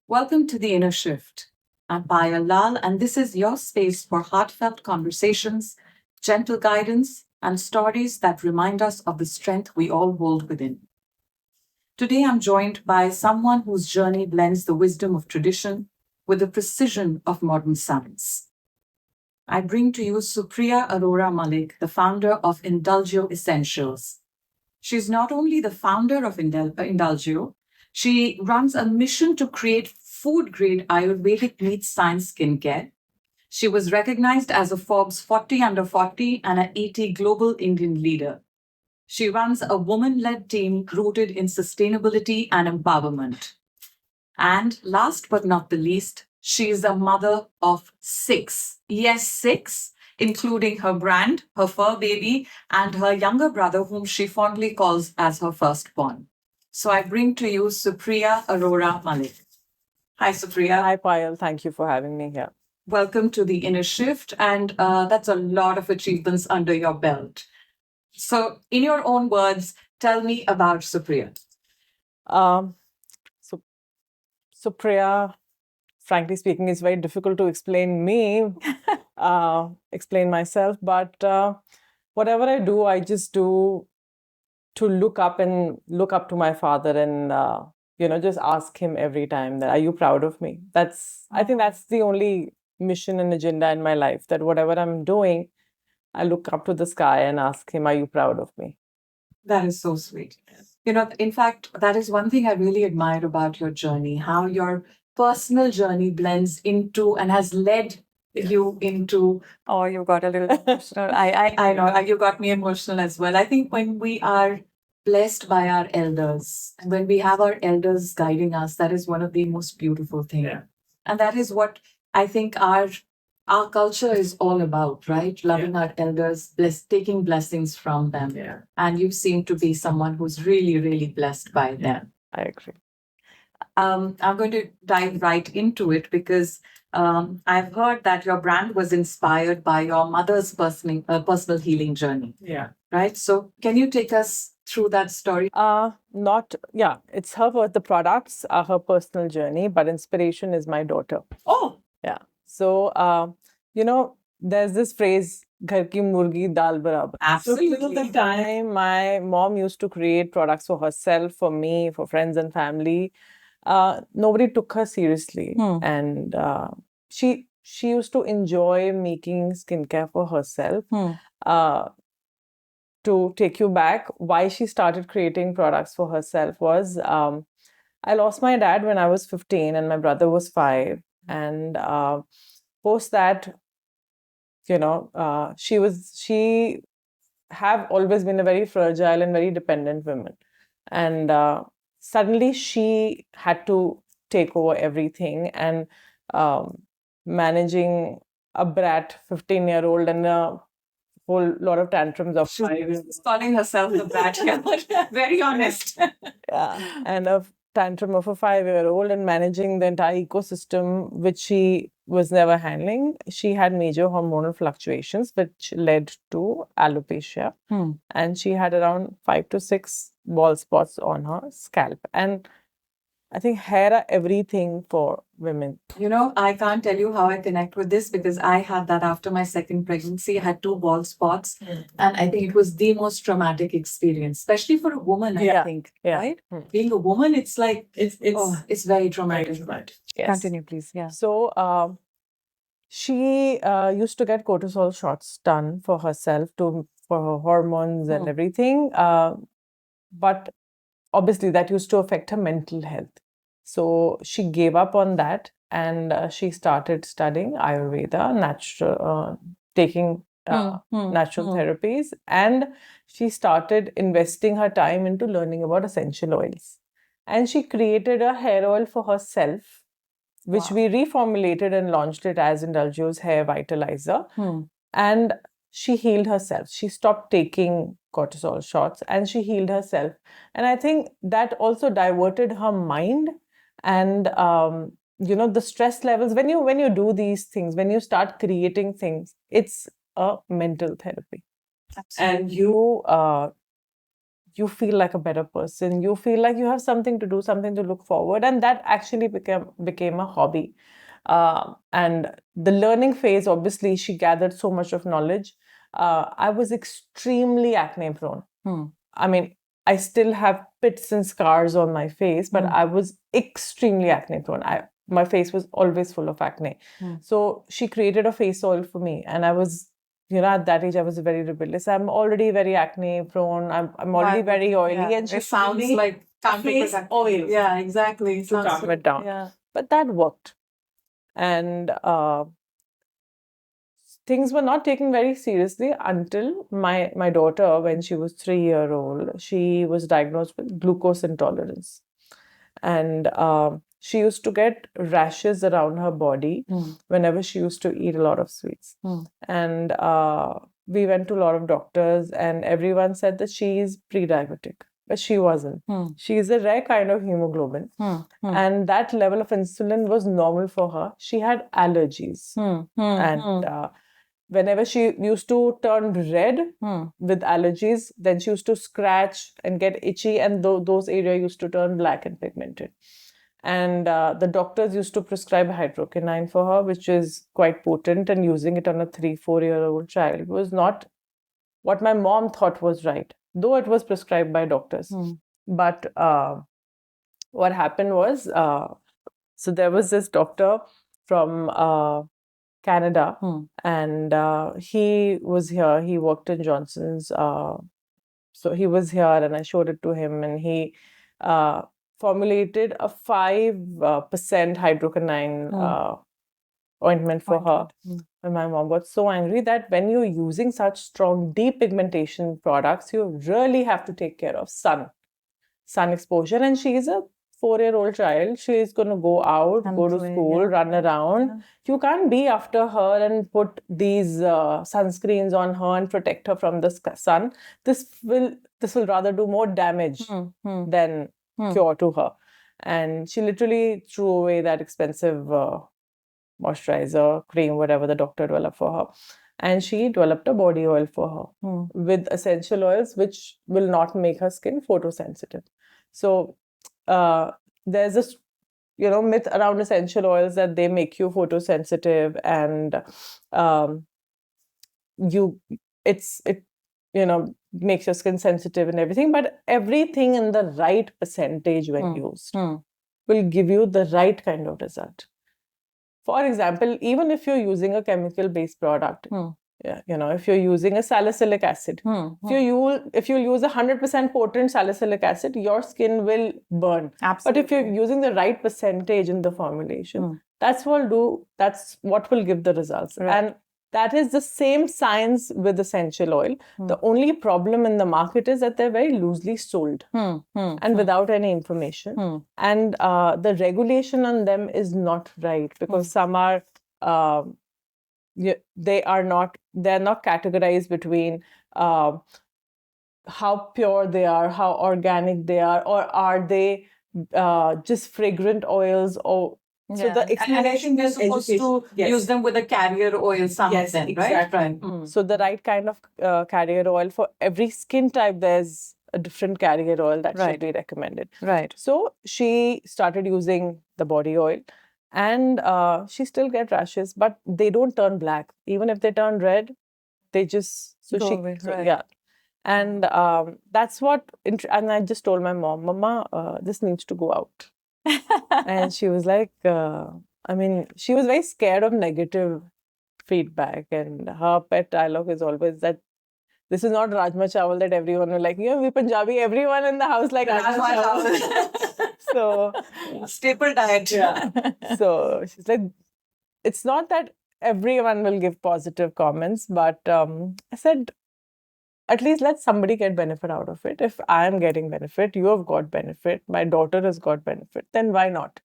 Welcome to The Inner Shift. I'm Paayal Lal, and this is your space for heartfelt conversations, gentle guidance, and stories that remind us of the strength we all hold within. Today, I'm joined by someone whose journey blends the wisdom of tradition with the precision of modern science. I bring to you Supriya Arora Malik, the founder of Indulgio Essentials. She's not only the founder of Indulgio, she runs a mission to create food grade Ayurvedic meat science skincare. She was recognized as a Forbes 40 under 40 and an 80 global Indian leader. She runs a woman led team rooted in sustainability and empowerment. And last but not the least, she is a mother of six. Yes, six, including her brand, her fur baby, and her younger brother, whom she fondly calls as her firstborn. So I bring to you Supriya Arora Malik. Hi, Supriya. Hi, Payal. Thank you for having me here. Welcome to the Inner Shift, and that's a lot of achievements under your belt. So, in your own words, tell me about Supriya. Um, so, Supria, frankly speaking, it's very difficult to explain me, explain myself. But whatever I do, I just do to look up to my father and just ask him every time that, are you proud of me? I think that's the only mission and agenda in my life, that whatever I'm doing, I look up to the sky and ask him, are you proud of me? That is so sweet. In fact, that is one thing I really admire about your journey, how your personal journey blends into and has led you into. Oh, you got a little emotional. I know, you got me emotional as well. I think when we are blessed by our elders, and when we have our elders guiding us, that is one of the most beautiful things. Yeah. And that is what I think our culture is all about, right? Loving our elders, taking blessings from them. Yeah. And you seem to be someone who's really, really blessed by them. I agree. I'm going to dive right into it because I've heard that your brand was inspired by your mother's personal healing journey. Yeah. Right. So, can you take us through that story? It's the products are her personal journey, but inspiration is my daughter. Oh, yeah. So, there's this phrase, "Ghar ki murgi dal barabar." absolutely. So till the time my mom used to create products for herself, for me, for friends and family, nobody took her seriously, and she used to enjoy making skincare for herself. To take you back, why she started creating products for herself was I lost my dad when I was 15 and my brother was 5. And post that, she have always been a very fragile and very dependent woman. And suddenly she had to take over everything, and managing a brat 15-year-old and a whole lot of tantrums of She's calling herself the brat here. Very honest. yeah, and a tantrum of a 5-year-old, and managing the entire ecosystem, which she was never handling. She had major hormonal fluctuations, which led to alopecia. And she had around 5 to 6 bald spots on her scalp. And I think hair are everything for women. I can't tell you how I connect with this because I had that after my second pregnancy. I had 2 bald spots, and I think it was the most traumatic experience, especially for a woman. I think, right? Being a woman, it's like it's very traumatic. Yes. Continue, please. Yeah. So she used to get cortisol shots done for herself for her hormones and everything. But obviously that used to affect her mental health. So she gave up on that, and she started studying Ayurveda, taking natural therapies, and she started investing her time into learning about essential oils. And she created a hair oil for herself, which we reformulated and launched it as Indulgio's Hair Vitalizer. And she healed herself. She stopped taking cortisol shots and she healed herself. And I think that also diverted her mind, and the stress levels. When you do these things, when you start creating things, it's a mental therapy. Absolutely. And you feel like a better person. You feel like you have something to do, something to look forward, and that actually became a hobby. And the learning phase, obviously, she gathered so much of knowledge. I was extremely acne prone. I mean, I still have pits and scars on my face, but I was extremely acne prone. My face was always full of acne. So she created a face oil for me, and I was, at that age, I was very rebellious. I'm already very acne prone. I'm already very oily, and she it sounds really like face oil. Yeah, exactly. To calm it down. Yeah. But that worked, and things were not taken very seriously until my daughter, when she was 3 years old, she was diagnosed with glucose intolerance, and she used to get rashes around her body whenever she used to eat a lot of sweets. And we went to a lot of doctors, and everyone said that she is pre-diabetic, but she wasn't. She is a rare kind of hemoglobin, and that level of insulin was normal for her. She had allergies, and whenever she used to turn red with allergies, then she used to scratch and get itchy, and those areas used to turn black and pigmented. And the doctors used to prescribe hydroquinone for her, which is quite potent, and using it on a 3-4-year-old child was not what my mom thought was right, though it was prescribed by doctors. But what happened was, so there was this doctor from Canada, and he was here. He worked in Johnson's. So he was here, and I showed it to him, and he formulated a 5% hydroquinone ointment for her. And my mom got so angry that when you're using such strong depigmentation products, you really have to take care of sun exposure. And she is a 4-year-old child. She is going to go out, go to school, run around. You can't be after her and put these sunscreens on her and protect her from the sun. This will rather do more damage than cure to her. And she literally threw away that expensive moisturizer, cream, whatever the doctor developed for her. And she developed a body oil for her with essential oils, which will not make her skin photosensitive. So there's this, myth around essential oils that they make you photosensitive, and it makes your skin sensitive and everything. But everything in the right percentage when used will give you the right kind of result. For example, even if you're using a chemical-based product, if you're using a salicylic acid, if you use 100% potent salicylic acid, your skin will burn. Absolutely. But if you're using the right percentage in the formulation, that's what will give the results. Right. And that is the same science with essential oil. The only problem in the market is that they're very loosely sold and without any information. And the regulation on them is not right, because some are they're not categorized between how pure they are, how organic they are, or are they just fragrant oils, or So and I think they're supposed to use them with a carrier oil, some of them, exactly. right? So the right kind of carrier oil for every skin type, there's a different carrier oil that should be recommended. Right. So she started using the body oil, and she still get rashes, but they don't turn black. Even if they turn red, they just Go away, right. yeah. And that's what. And I just told my mom, Mama, this needs to go out. And she was like, she was very scared of negative feedback, and her pet dialogue is always that this is not Rajma Chawal that everyone will like. We Punjabi, everyone in the house like Rajma Chawal. So staple diet. Yeah. So she's like, it's not that everyone will give positive comments, but I said, at least let somebody get benefit out of it. If I am getting benefit, you have got benefit, my daughter has got benefit, then why not?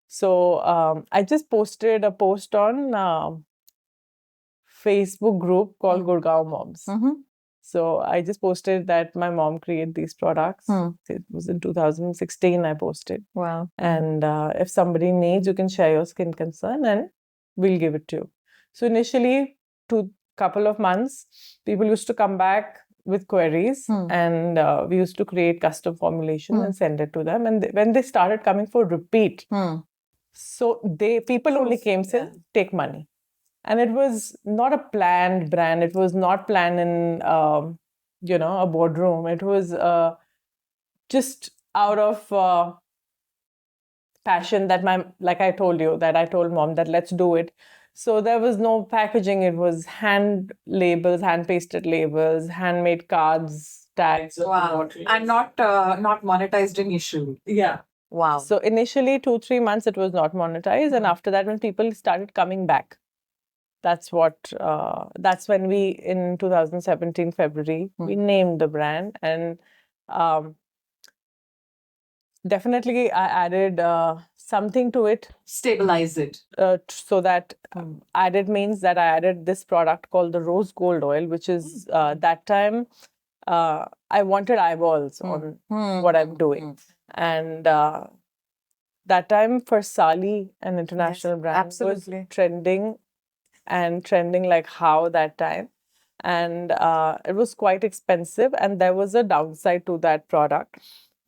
So I just posted a post on Facebook group called Gurgaon Moms. So I just posted that my mom created these products. It was in 2016 I posted. Wow. And if somebody needs, you can share your skin concern and we'll give it to you. So initially, to couple of months, people used to come back with queries, and we used to create custom formulation and send it to them. And when they started coming for repeat, so people only came say, take money. And it was not a planned brand. It was not planned in, a boardroom. It was just out of passion that like I told you, that I told mom that let's do it. So there was no packaging. It was hand labels, hand pasted labels, handmade cards, tags. Wow. And not monetized initially. Yeah. Wow. So initially 2-3 months it was not monetized, and after that when people started coming back, that's when we, in 2017 February, we named the brand. And definitely I added something to it. Stabilize it. So that added means that I added this product called the rose gold oil, which is that time I wanted eyeballs on what I'm doing. And that time for Sali, an international brand, was trending like how that time. And it was quite expensive, and there was a downside to that product,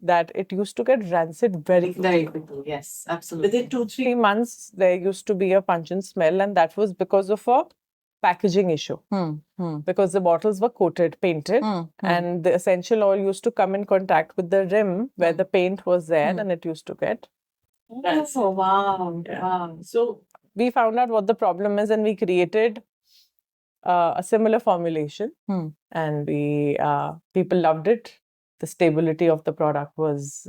that it used to get rancid very quickly. Yes, absolutely. Within 2-3 months, there used to be a pungent smell, and that was because of a packaging issue. Because the bottles were painted, and the essential oil used to come in contact with the rim where the paint was there, and it used to get. Oh, wow. Yeah. Wow. So we found out what the problem is, and we created a similar formulation, and people loved it. The stability of the product was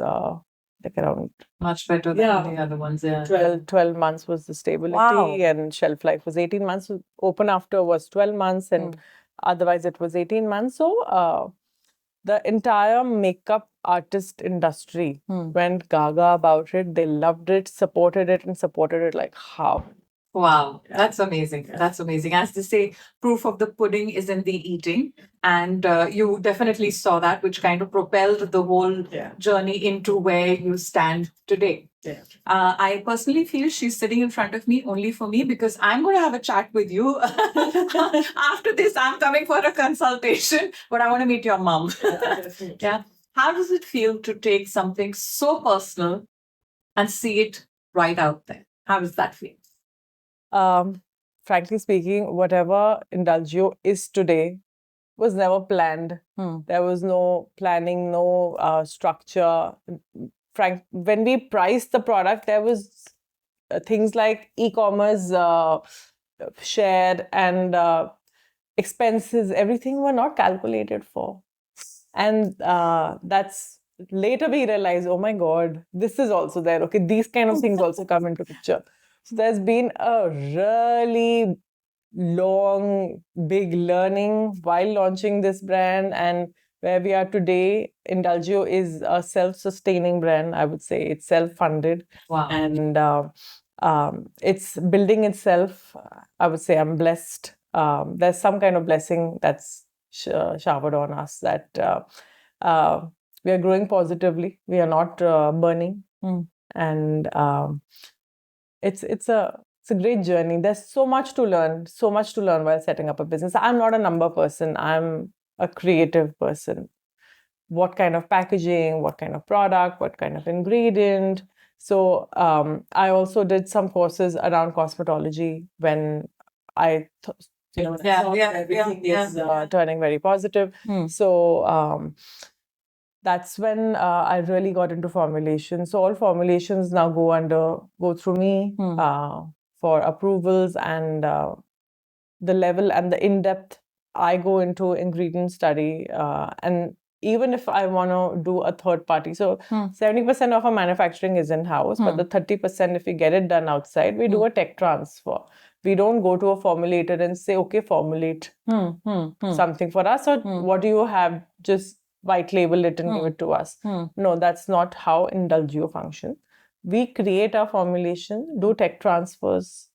like around Much better than the other ones. Yeah. 12 months was the stability. Wow. And shelf life was 18 months. Open after was 12 months, and otherwise it was 18 months. So the entire makeup artist industry went gaga about it. They loved it, supported it like how. Wow, that's amazing. That's amazing. As they say, proof of the pudding is in the eating. And you definitely saw that, which kind of propelled the whole journey into where you stand today. Yeah. I personally feel she's sitting in front of me only for me, because I'm going to have a chat with you. After this, I'm coming for a consultation, but I want to meet your mom. Yeah. How does it feel to take something so personal and see it right out there? How does that feel? Frankly speaking, whatever Indulgio is today was never planned. There was no planning, no structure. When we priced the product, there was things like e-commerce share and expenses. Everything were not calculated for. And that's later we realized, oh my God, this is also there. Okay, these kind of things also come into picture. So there's been a really long, big learning while launching this brand, and where we are today. Indulgio is a self-sustaining brand, I would say. It's self-funded. Wow. And it's building itself. I would say I'm blessed. There's some kind of blessing that's showered on us, that we are growing positively. We are not burning. And it's a great journey. There's so much to learn while setting up a business. I'm not a number person. I'm a creative person. What kind of packaging, what kind of product, what kind of ingredient. So I also did some courses around cosmetology when I everything is turning very positive. So that's when I really got into formulation. So all formulations now go through me for approvals, and the level and the in-depth I go into ingredient study. And even if I want to do a third party, so 70% of our manufacturing is in-house, but the 30%, if we get it done outside, we do a tech transfer. We don't go to a formulator and say, okay, formulate something for us, or what do you have? Just white label it and give it to us. No, that's not how Indulgio functions. We create our formulation, do tech transfers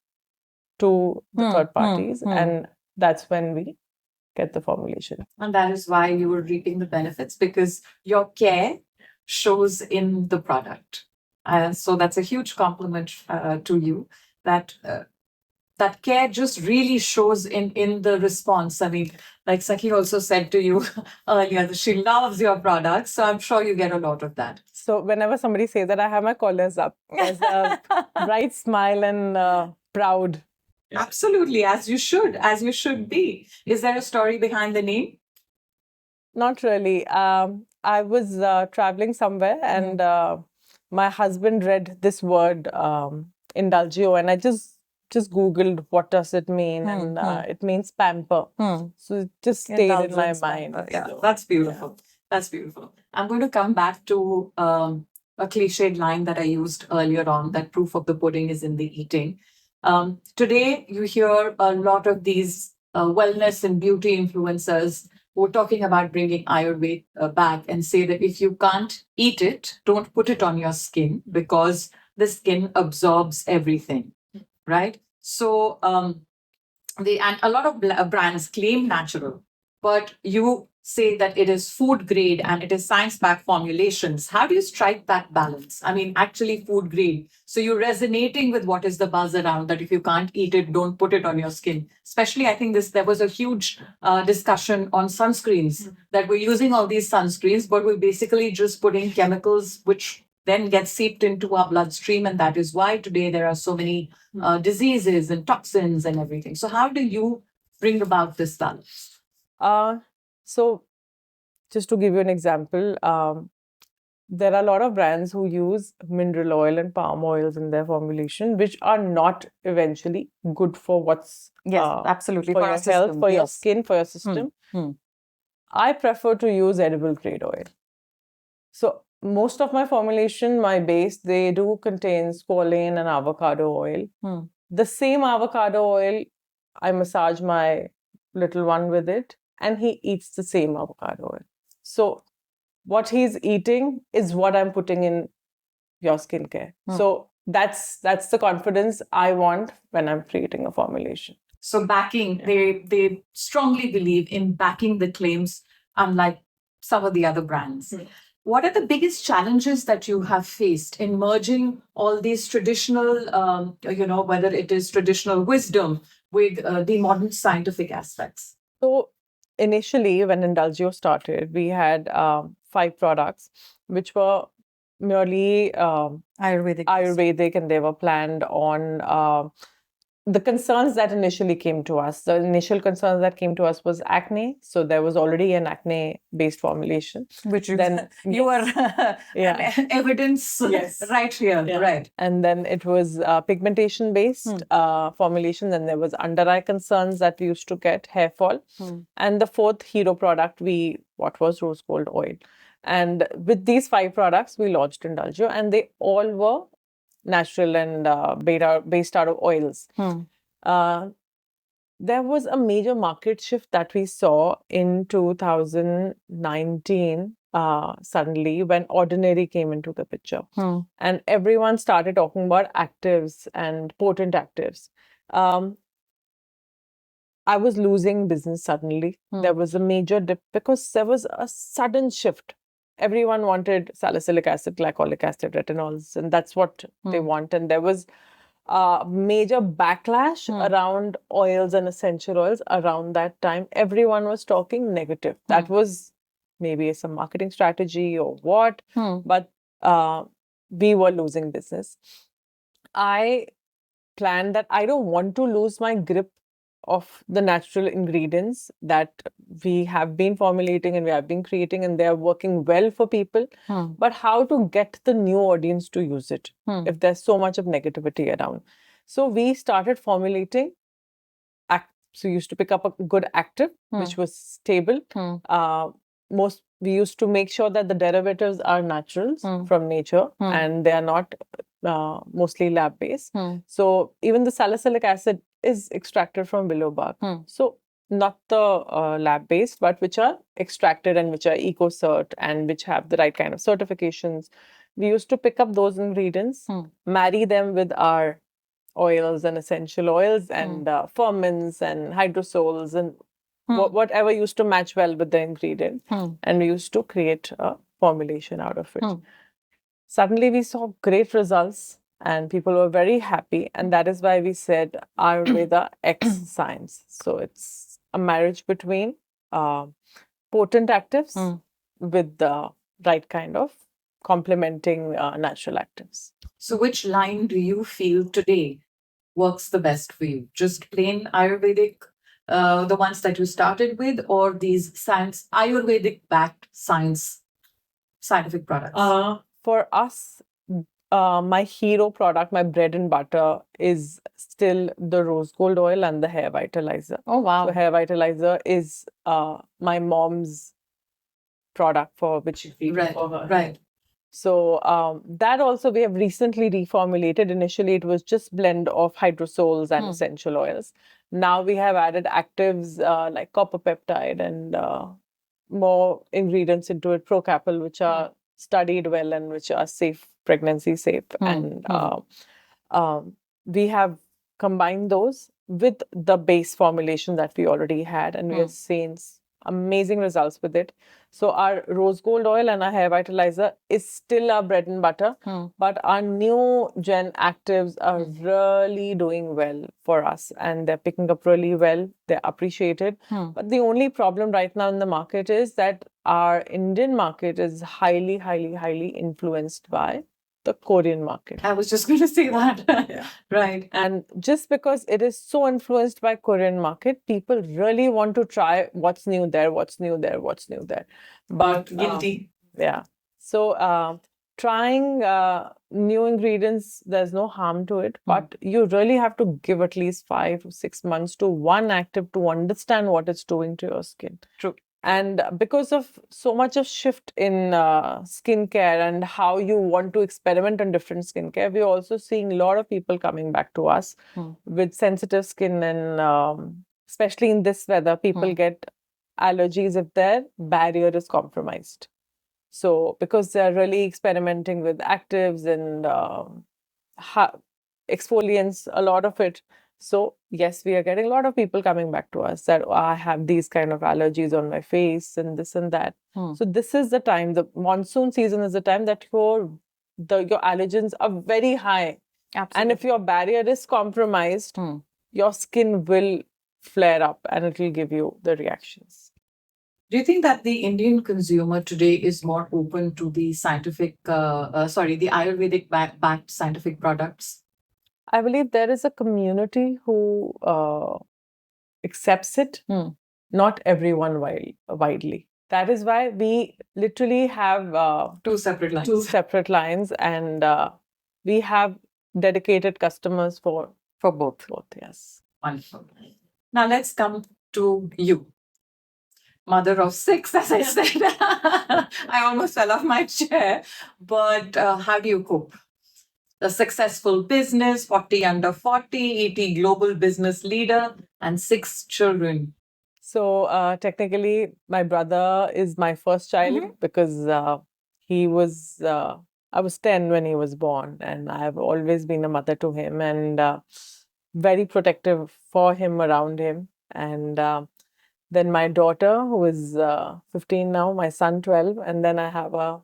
to the third parties, and that's when we get the formulation. And that is why you were reaping the benefits, because your care shows in the product. So that's a huge compliment to you, that that care just really shows in the response. I mean, like Sakhi also said to you earlier, that she loves your products. So I'm sure you get a lot of that. So whenever somebody says that, I have my collars up. There's a bright smile and proud. Absolutely, as you should be. Is there a story behind the name? Not really. I was traveling somewhere and my husband read this word, Indulgio, and I just Googled what does it mean, and it means pamper. So it just stayed in my mind. Yeah, So, that's beautiful. That's beautiful. I'm going to come back to a cliched line that I used earlier on, that proof of the pudding is in the eating. Today, you hear a lot of these wellness and beauty influencers who are talking about bringing Ayurveda back and say that if you can't eat it, don't put it on your skin because the skin absorbs everything, right? So, and a lot of brands claim natural, but you say that it is food grade and it is science backed formulations. How do you strike that balance? I mean, actually food grade. So you're resonating with what is the buzz around that if you can't eat it, don't put it on your skin. Especially, I think there was a huge discussion on sunscreens, that we're using all these sunscreens, but we're basically just putting chemicals which then get seeped into our bloodstream. And that is why today there are so many diseases and toxins and everything. So how do you bring about this balance? So just to give you an example, there are a lot of brands who use mineral oil and palm oils in their formulation, which are not eventually good for what's absolutely for your health, for your skin, for your system. I prefer to use edible grade oil. So most of my formulation, my base, they do contain squalane and avocado oil. The same avocado oil, I massage my little one with it, and he eats the same avocado oil. So what he's eating is what I'm putting in your skincare. So that's the confidence I want when I'm creating a formulation. So backing, they strongly believe in backing the claims, unlike some of the other brands. What are the biggest challenges that you have faced in merging all these traditional, whether it is traditional wisdom with the modern scientific aspects? So initially, when Indulgio started, we had 5 products, which were merely Ayurvedic, and they were planned on the concerns that initially came to us. The initial concerns that came to us was acne. So there was already an acne-based formulation. Which then you are evidence right here, right? And then it was pigmentation-based formulation. Then there was under-eye concerns that we used to get, hair fall. And the 4th hero product, what was rose gold oil. And with these 5 products, we launched Indulgio, and they all were natural and based out of oils. There was a major market shift that we saw in 2019 suddenly when Ordinary came into the picture. And everyone started talking about actives and potent actives. I was losing business suddenly. There was a major dip because there was a sudden shift. Everyone wanted salicylic acid, glycolic acid, retinols, and that's what they want. And there was a major backlash around oils and essential oils around that time. Everyone was talking negative. That was maybe some marketing strategy or what, but we were losing business. I planned that I don't want to lose my grip of the natural ingredients that we have been formulating and we have been creating, and they are working well for people. But how to get the new audience to use it if there's so much of negativity around? So we started formulating. So we used to pick up a good active, which was stable. We used to make sure that the derivatives are naturals from nature and they are not mostly lab-based. So even the salicylic acid is extracted from willow bark. So not the lab-based, but which are extracted and which are eco-cert and which have the right kind of certifications. We used to pick up those ingredients, marry them with our oils and essential oils and ferments and hydrosols and whatever used to match well with the ingredient. And we used to create a formulation out of it. Suddenly we saw great results and people were very happy. And that is why we said Ayurveda X science. So it's a marriage between potent actives with the right kind of complementing natural actives. So, which line do you feel today works the best for you? Just plain Ayurvedic, the ones that you started with, or these science Ayurvedic backed scientific products? For us, my hero product, my bread and butter, is still the rose gold oil and the hair vitalizer. Oh, wow. So hair vitalizer is my mom's product for which she feeds Right, for her. right. So that also we have recently reformulated. Initially, it was just blend of hydrosols and essential oils. Now we have added actives like copper peptide and more ingredients into it, procapil, which are studied well and which are safe, pregnancy safe. And we have combined those with the base formulation that we already had, and we have seen amazing results with it. So our rose gold oil and our hair vitalizer is still our bread and butter, but our new gen actives are really doing well for us, and they're picking up really well. They're appreciated. But the only problem right now in the market is that our Indian market is highly, highly, highly influenced by the Korean market. I was just going to say that. Yeah. Right. And just because it is so influenced by Korean market, people really want to try what's new there, what's new there, what's new there. But Guilty. yeah. So trying new ingredients, there's no harm to it, but you really have to give at least 5 to 6 months to one active to understand what it's doing to your skin. True. And because of so much of shift in skincare and how you want to experiment on different skincare, we're also seeing a lot of people coming back to us with sensitive skin, and especially in this weather, people get allergies if their barrier is compromised. So because they're really experimenting with actives and exfoliants, a lot of it. So yes, we are getting a lot of people coming back to us that I have these kind of allergies on my face and this and that. So this is the time, the monsoon season is the time that your allergens are very high. Absolutely. And if your barrier is compromised, your skin will flare up and it will give you the reactions. Do you think that the Indian consumer today is more open to the the Ayurvedic backed scientific products? I believe there is a community who accepts it, not everyone widely. That is why we literally have Two separate lines. And we have dedicated customers for both. Yes. Wonderful. Now let's come to you. Mother of 6, as I said. I almost fell off my chair. But how do you cope? A successful business, 40 under 40, 80 global business leader, and 6 children. So technically, my brother is my first child because he was, I was 10 when he was born, and I have always been a mother to him and very protective for him, around him. And then my daughter, who is 15 now, my son 12, and then I have a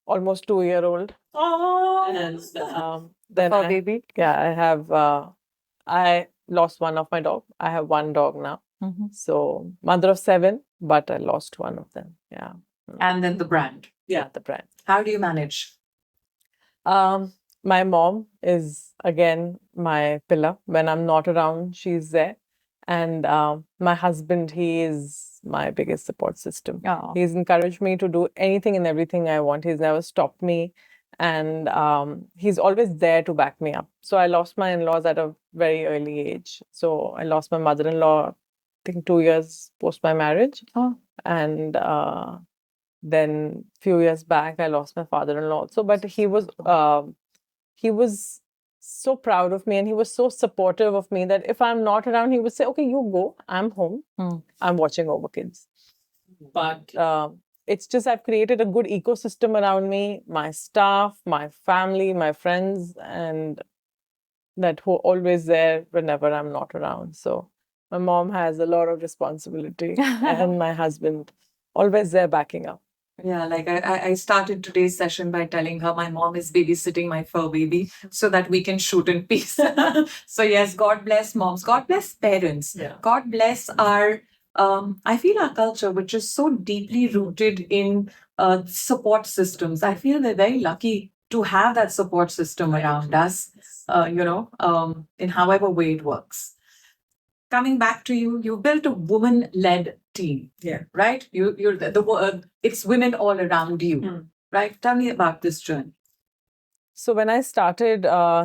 almost 2-year-old. Oh, And then baby. Yeah, I have. I lost one of my dog. I have one dog now. So mother of 7, but I lost one of them. Yeah. And then the brand. Yeah, the brand. How do you manage? My mom is again my pillar. When I'm not around, she's there. And my husband, he is my biggest support system. Oh. He's encouraged me to do anything and everything I want. He's never stopped me. And he's always there to back me up. So I lost my in-laws at a very early age. So I lost my mother-in-law, I think 2 years post my marriage. Oh. And then few years back, I lost my father-in-law also. But he was so proud of me and he was so supportive of me that if I'm not around, he would say, okay, you go, I'm home. I'm watching over kids. But it's just I've created a good ecosystem around me, my staff, my family, my friends, and that who are always there whenever I'm not around. So my mom has a lot of responsibility and my husband always there backing up. Yeah, like I started today's session by telling her my mom is babysitting my fur baby so that we can shoot in peace. So yes, God bless moms, God bless parents, yeah. God bless our I feel our culture, which is so deeply rooted in support systems. I feel we're very lucky to have that support system around us, in however way it works. Coming back to you, you built a woman-led team. Yeah. Right? You're it's women all around you. Right? Tell me about this journey. So when I started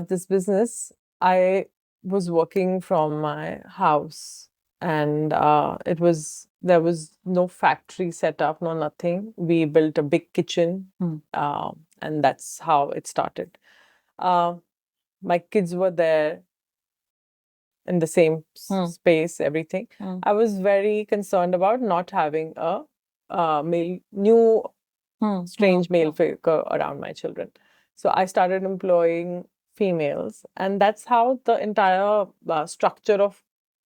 this business, I was working from my house, and there was no factory set up, no nothing. We built a big kitchen, and that's how it started. Uh, my kids were there in the same space, everything. I was very concerned about not having a new strange male figure around my children. So I started employing females, and that's how the entire structure of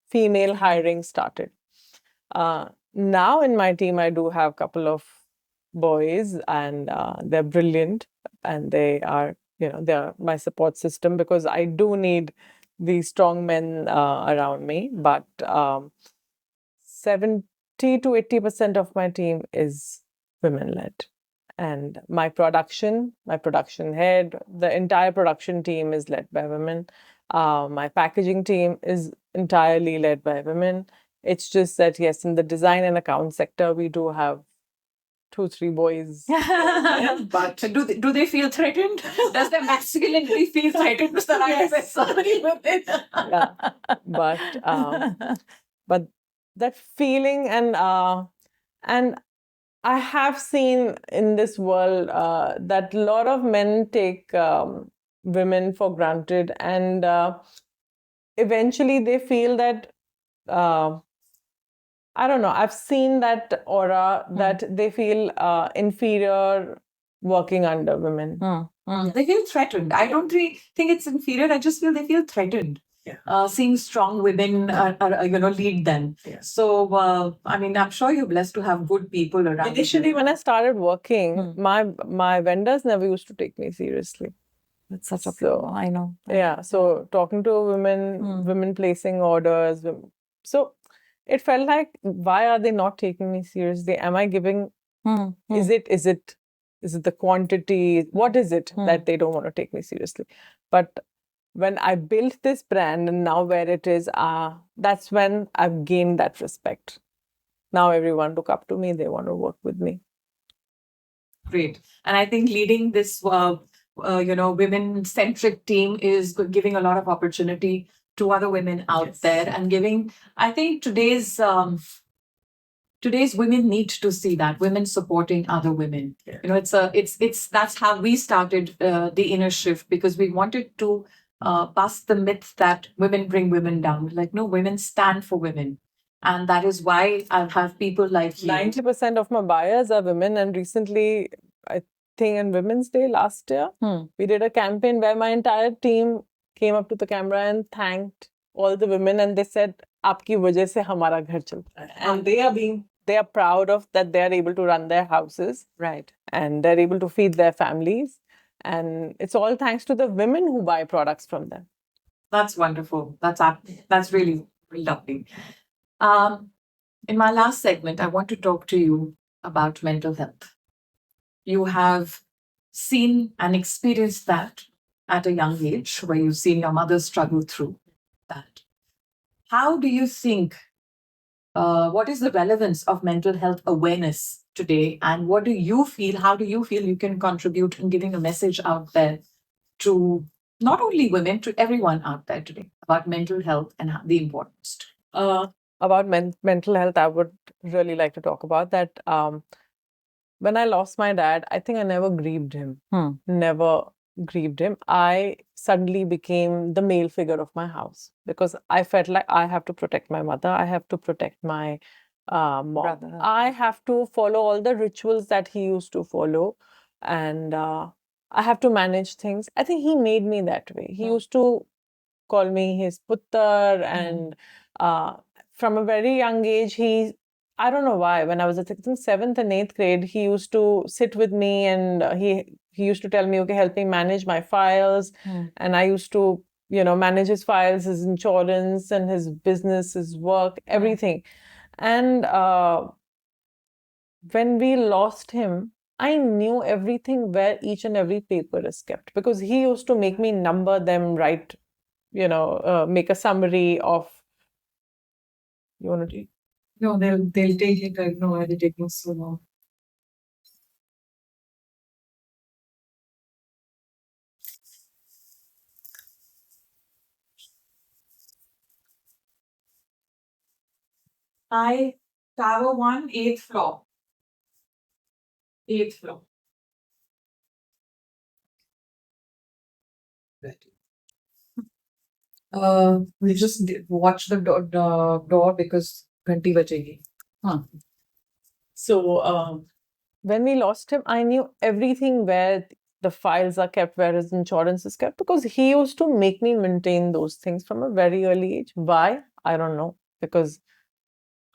female hiring started. Now in my team, I do have a couple of boys, and they're brilliant, and they're my support system, because I do need these strong men around me. But 70 to 80% of my team is women led. And my production head, the entire production team is led by women. My packaging team is entirely led by women. It's just that, yes, in the design and account sector, we do have 2, 3 boys. But do they feel threatened? Does their masculinity feel threatened? Yes. So many women. Yeah. But that feeling, and I have seen in this world that a lot of men take women for granted, and eventually they feel that I don't know. I've seen that aura that they feel inferior working under women. They feel threatened. I don't really think it's inferior. I just feel they feel threatened. Yeah. Seeing strong women, lead them. Yeah. So, I mean, I'm sure you're blessed to have good people around. Initially, when I started working, my vendors never used to take me seriously. That's such a flaw. I know. Yeah. So talking to women placing orders. So it felt like, why are they not taking me seriously? Am I giving? Is it the quantity? What is it that they don't want to take me seriously? But when I built this brand and now where it is, that's when I've gained that respect. Now everyone look up to me. They want to work with me. Great. And I think leading this, women-centric team is giving a lot of opportunity to other women out there, and giving, I think today's women need to see that women supporting other women. Yeah. It's that's how we started the inner shift, because we wanted to bust the myth that women bring women down. Like, no, women stand for women. And that is why I have people like you. 90% of my buyers are women. And recently, I think on Women's Day last year, we did a campaign where my entire team came up to the camera and thanked all the women. And they said, "Aapki wajah se hamara ghar chalta hai." And they are proud of that. They are able to run their houses. Right. And they're able to feed their families. And it's all thanks to the women who buy products from them. That's wonderful. That's really lovely. In my last segment, I want to talk to you about mental health. You have seen and experienced that at a young age, where you've seen your mother struggle through that. How do you think, what is the relevance of mental health awareness today? And how do you feel you can contribute in giving a message out there to not only women, to everyone out there today about mental health and the importance? About mental health, I would really like to talk about that. When I lost my dad, I think I never grieved him. Never grieved him. I suddenly became the male figure of my house, because I felt like I have to protect my mother. I have to protect my mom. Brother. I have to follow all the rituals that he used to follow. And I have to manage things. I think he made me that way. He used to call me his puttar, and from a very young age, he I don't know why. When I was, I think, 7th and 8th grade, he used to sit with me and he used to tell me, okay, help me manage my files. And I used to, manage his files, his insurance and his business, his work, everything. And when we lost him, I knew everything where each and every paper is kept because he used to make me number them, write, make a summary of. You want to? No, they'll take it. I know why they're taking so long. Tower 1, 8th floor. 8th floor. We just watch the door because ghanti bajegi. So, when we lost him, I knew everything where the files are kept, where his insurance is kept, because he used to make me maintain those things from a very early age. Why? I don't know. Because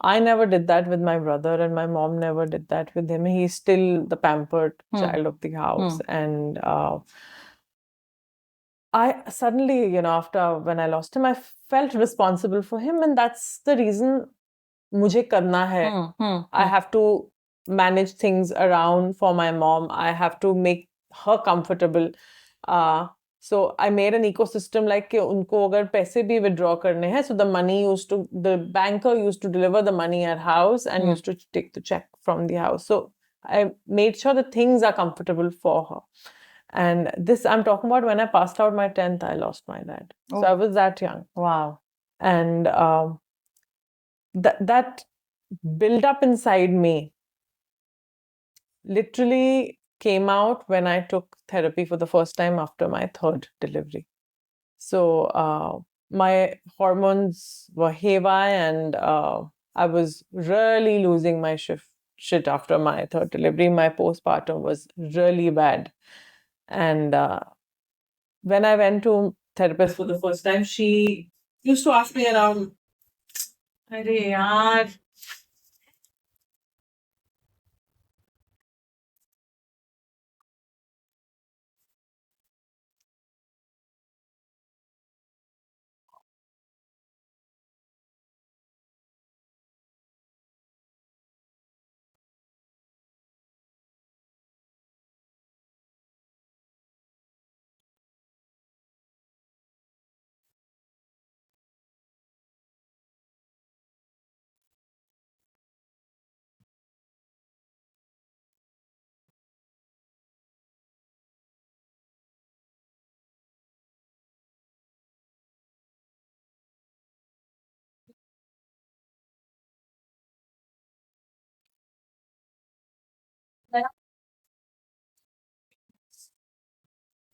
I never did that with my brother, and my mom never did that with him. He's still the pampered child of the house. And I suddenly, after when I lost him, I felt responsible for him. And that's the reason mujhe karna hai. I have to manage things around for my mom. I have to make her comfortable. So I made an ecosystem like कि उनको अगर पैसे भी withdraw करने हैं, so the banker used to deliver the money at house and used to take the check from the house. So I made sure the things are comfortable for her. And this I'm talking about when I passed out my 10th, I lost my dad. So I was that young. Wow. And that built up inside me literally came out when I took therapy for the first time after my 3rd delivery. So my hormones were haywire and I was really losing my shit after my 3rd delivery. My postpartum was really bad. And when I went to therapist for the first time, she used to ask me around, Arey yaar.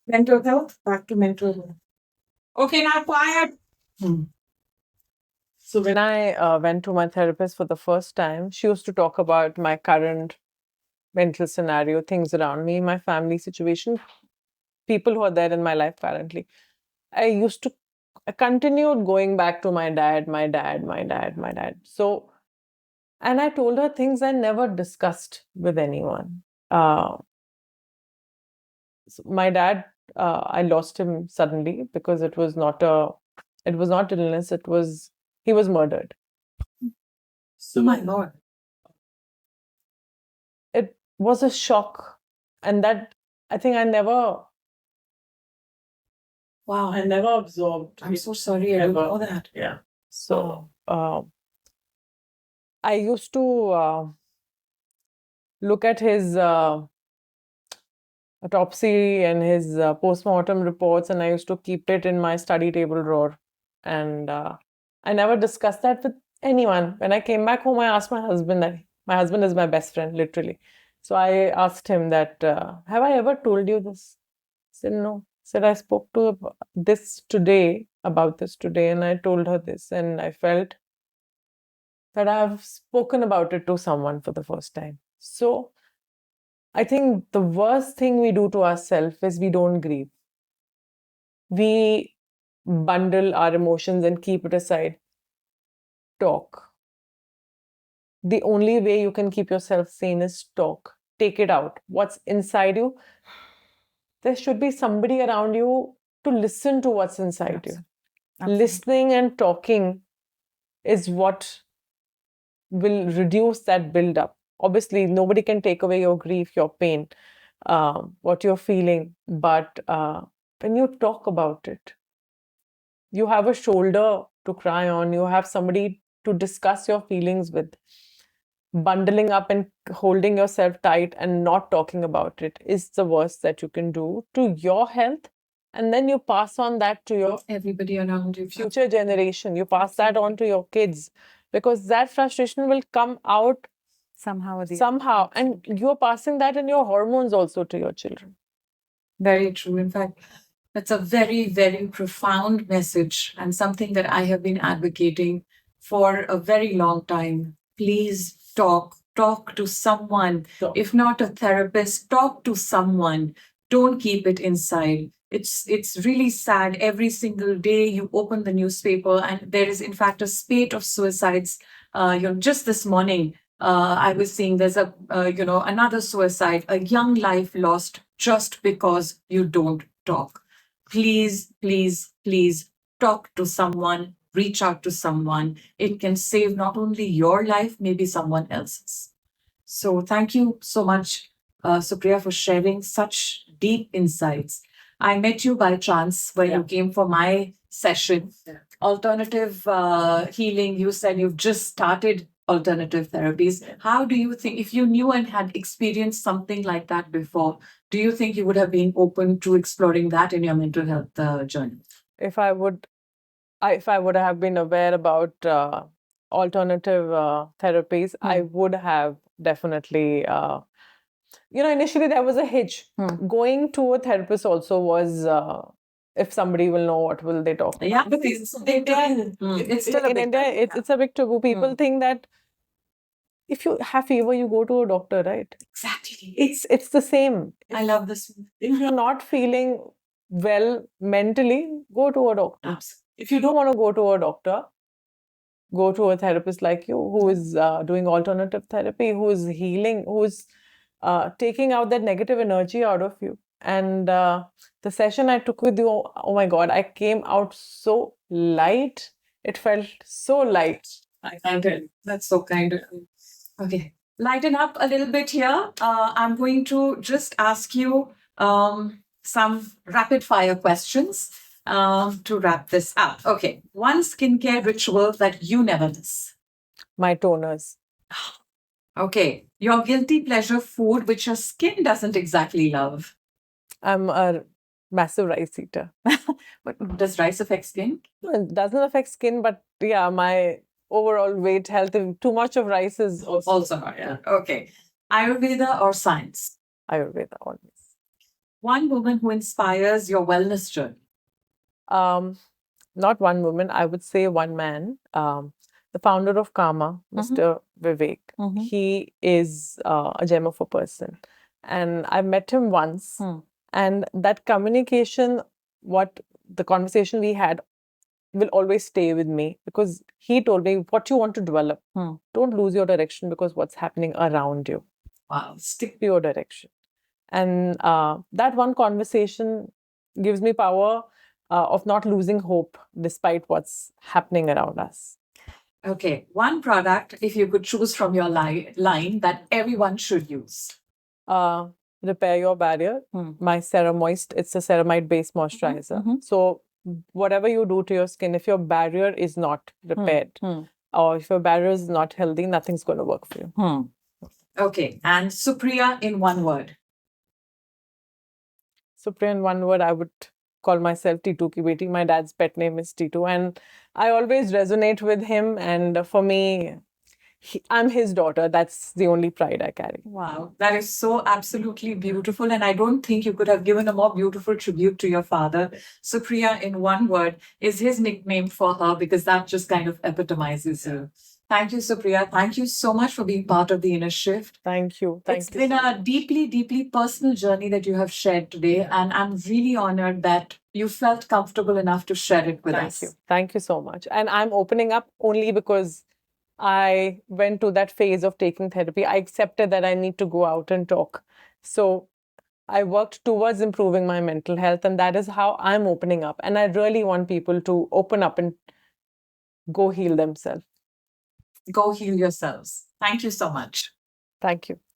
Mental health, back to mental health. Okay, now quiet. So when I went to my therapist for the first time, she used to talk about my current mental scenario, things around me, my family situation, people who are there in my life currently. I continued going back to my dad, my dad, my dad, my dad. So, and I told her things I never discussed with anyone. My dad, I lost him suddenly because it was not illness. He was murdered. So my Lord. It was a shock. And that, I think I never. Wow. I never absorbed. I'm so sorry. I didn't know that. Yeah. So I used to look at his autopsy and his post-mortem reports, and I used to keep it in my study table drawer. And I never discussed that with anyone. When I came back home, I asked my husband that my husband is my best friend, literally. So I asked him that, have I ever told you this? He said, no. He said, I spoke to about this today, and I told her this, and I felt that I've spoken about it to someone for the first time. So I think the worst thing we do to ourselves is we don't grieve. We bundle our emotions and keep it aside. Talk. the only way you can keep yourself sane is talk. Take it out. What's inside you? There should be somebody around you to listen to what's inside you. Listening and talking is what will reduce that build-up. Obviously, nobody can take away your grief, your pain, what you're feeling. But when you talk about it, you have a shoulder to cry on. You have somebody to discuss your feelings with. Bundling up and holding yourself tight and not talking about it is the worst that you can do to your health. And then you pass on that to your Everybody around you. future generation. You pass that on to your kids, because that frustration will come out Somehow or the somehow. And you're passing that in your hormones also to your children. Very true. In fact, that's a very, very profound message and something that I have been advocating for a very long time. Please talk to someone. Talk. If not a therapist, talk to someone. Don't keep it inside. It's really sad. Every single day you open the newspaper and there is in fact a spate of suicides. Just this morning, I was seeing there's another suicide, a young life lost just because you don't talk. Please, please, please talk to someone, reach out to someone. It can save not only your life, maybe someone else's. So thank you so much, Supriya, for sharing such deep insights. I met you by chance when you came for my session. Alternative healing, you said you've just started alternative therapies. How do you think, if you knew and had experienced something like that before, do you think you would have been open to exploring that in your mental health journey? If I would have been aware about alternative therapies, I would have definitely. Initially there was a hitch. Going to a therapist also was. If somebody will know, what will they talk about? Yeah, but it's still a In big India, it's a big taboo. People think that if you have fever, you go to a doctor, right? Exactly. It's the same. I love this. If you're not feeling well mentally, go to a doctor. Absolutely. If you don't want to go to a doctor, go to a therapist like you, who is doing alternative therapy, who is healing, who is taking out that negative energy out of you. And the session I took with you, oh my God, I came out so light. It felt so light. That's so kind of you. Okay. Lighten up a little bit here. I'm going to just ask you some rapid fire questions to wrap this up. Okay. One skincare ritual that you never miss. My toners. Okay. Your guilty pleasure food which your skin doesn't exactly love. I'm a massive rice eater. But does rice affect skin? It doesn't affect skin, but yeah, my overall weight, health, too much of rice is Also not. Yeah. Okay. Ayurveda or science? Ayurveda always. One woman who inspires your wellness journey. Not one woman, I would say one man. The founder of Karma, Mr. Vivek. He is a gem of a person. And I met him once. And that communication, the conversation we had, will always stay with me, because he told me what you want to develop. Don't lose your direction because what's happening around you. Wow. Stick to your direction. And that one conversation gives me power of not losing hope despite what's happening around us. Okay. One product, if you could choose from your line that everyone should use. Repair your barrier. My Ceramoist, it's a ceramide-based moisturizer. So whatever you do to your skin, if your barrier is not repaired or if your barrier is not healthy, nothing's going to work for you. Okay. And Supriya in one word. Supriya in one word, I would call myself Titu ki beti. My dad's pet name is Titu, and I always resonate with him. And for me, I'm his daughter. That's the only pride I carry. Wow. That is so absolutely beautiful. And I don't think you could have given a more beautiful tribute to your father. Supriya in one word is his nickname for her, because that just kind of epitomizes you. Thank you, Supriya. Thank you so much for being part of the Inner Shift. Thank you. It's been a deeply, deeply personal journey that you have shared today. And I'm really honored that you felt comfortable enough to share it with us. Thank you. Thank you so much. And I'm opening up only because I went to that phase of taking therapy. I accepted that I need to go out and talk. So I worked towards improving my mental health, and that is how I'm opening up. And I really want people to open up and go heal themselves. Go heal yourselves. Thank you so much. Thank you.